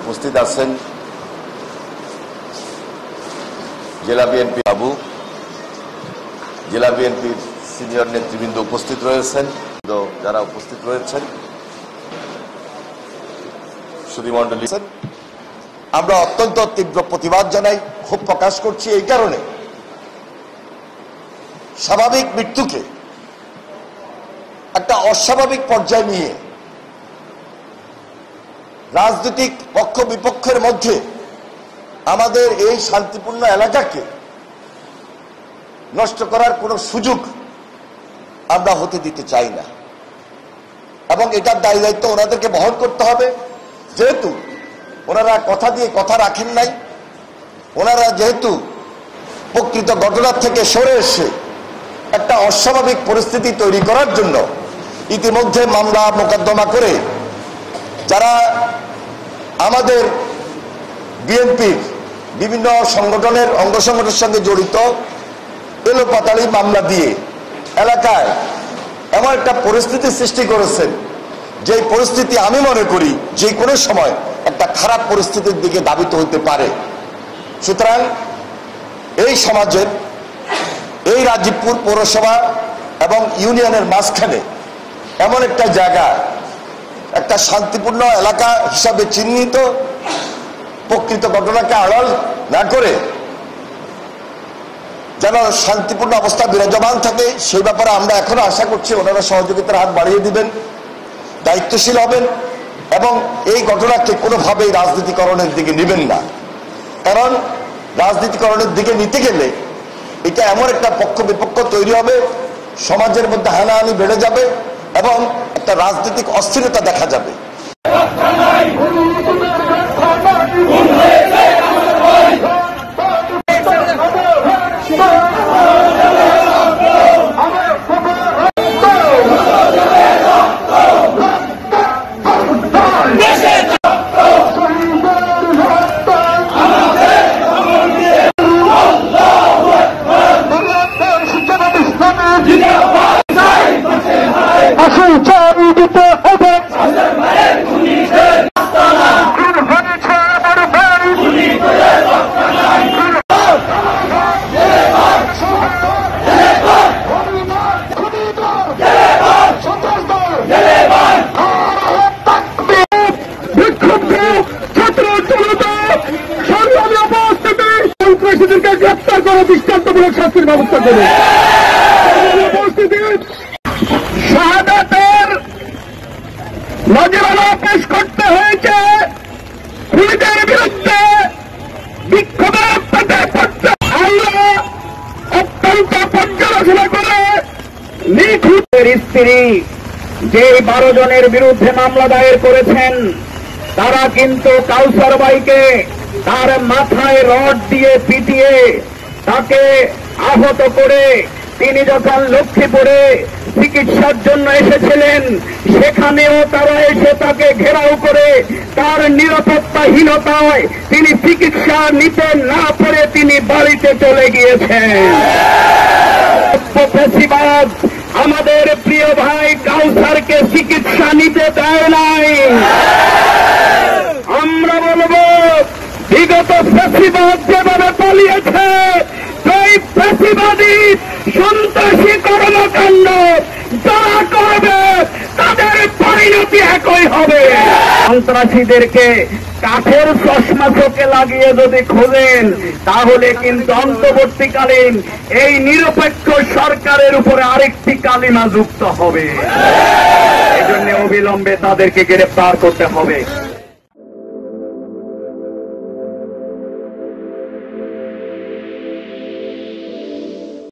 উপস্থিত আছেন জেলা বিএনপি বাবু, জেলা বিএনপির সিনিয়র নেতৃবৃন্দ উপস্থিত রয়েছেন, যারা উপস্থিত রয়েছেন সুধীমণ্ডলী, আমরা অত্যন্ত তীব্র প্রতিবাদ জানাই, ক্ষোভ প্রকাশ করছি এই কারণে স্বাভাবিক মৃত্যুকে একটা অস্বাভাবিক পর্যায়ে নিয়ে রাজনৈতিক পক্ষ বিপক্ষের মধ্যে আমাদের এই শান্তিপূর্ণ এলাকাকে নষ্ট করার কোনো সুযোগ আমরা হতে দিতে চাই না এবং এটার দায় দায়িত্ব ওনাদেরকে বহন করতে হবে। যেহেতু ওনারা কথা দিয়ে কথা রাখেন নাই, ওনারা যেহেতু প্রকৃত ঘটনার থেকে সরে এসে একটা অস্বাভাবিক পরিস্থিতি তৈরি করার জন্য ইতিমধ্যে মামলা মোকদ্দমা করে যারা আমাদের বিএনপির বিভিন্ন সংগঠনের অঙ্গ সংগঠনের সঙ্গে জড়িত এলোপাতাড়ি মামলা দিয়ে এলাকায় এমন একটা পরিস্থিতি সৃষ্টি করেছেন, যে পরিস্থিতি আমি মনে করি যে কোনো সময় একটা খারাপ পরিস্থিতির দিকে ধাবিত হতে পারে। সুতরাং এই সমাজের এই রাজীবপুর পৌরসভা এবং ইউনিয়নের মাঝখানে এমন একটা জায়গা, একটা শান্তিপূর্ণ এলাকা হিসাবে চিহ্নিত, প্রকৃত ঘটনাকে আড়াল না করে যেন শান্তিপূর্ণ অবস্থা বিরাজমান থাকে, সেই ব্যাপারে আমরা এখনো আশা করছি ওনারা সহযোগিতার হাত বাড়িয়ে দিবেন, দায়িত্বশীল হবেন এবং এই ঘটনাকে কোনোভাবেই রাজনীতিকরণের দিকে নেবেন না। কারণ রাজনীতিকরণের দিকে নিতে গেলে এটা এমন একটা পক্ষ বিপক্ষ তৈরি হবে, সমাজের মধ্যে হানাহানি বেড়ে যাবে এবং একটা রাজনৈতিক অস্থিরতা দেখা যাবে। গ্রেপ্তার করে দৃষ্টান্তমূলক শাস্তির ব্যবস্থা করে শাহাদাতের নজরানা পেশ করতে হয়েছে। খুনিদের বিরুদ্ধে বিক্ষোভের আমরা অত্যন্ত পর্যালোচনা করে নিখুঁতের স্ত্রী যে 12 জনের বিরুদ্ধে মামলা দায়ের করেছেন, তারা কিন্তু কাউসার বাইকে তার মাথায় রড দিয়ে পিটিয়ে তাকে আহত করে তিনি যখন লক্ষ্মীপুরে চিকিৎসার জন্য এসেছিলেন, সেখানেও তারা এসে তাকে ঘেরাও করে তার নিরাপত্তাহীনতায় তিনি চিকিৎসা নিতে না পারে তিনি বাড়িতে চলে গিয়েছেন। ফ্যাসিবাদ আমাদের প্রিয় ভাই কাউসারকে চিকিৎসা নিতে দেয় নাই। আমরা বলবো বিগত ফ্যাসিবাদ যেভাবে পালিয়েছে, সেই ফ্যাসিবাদী সন্ত্রাসী কর্মকাণ্ড যারা করবে তাদের পরিণতি একই হবে। সন্ত্রাসীদেরকে কাঠের চশমা চোখে লাগিয়ে যদি খোঁজেন, তাহলে কিন্তু অন্তর্বর্তীকালীন এই নিরপেক্ষ সরকারের উপরে আরেকটি কালিমা যুক্ত হবে। এই জন্য অবিলম্বে তাদেরকে গ্রেফতার করতে হবে।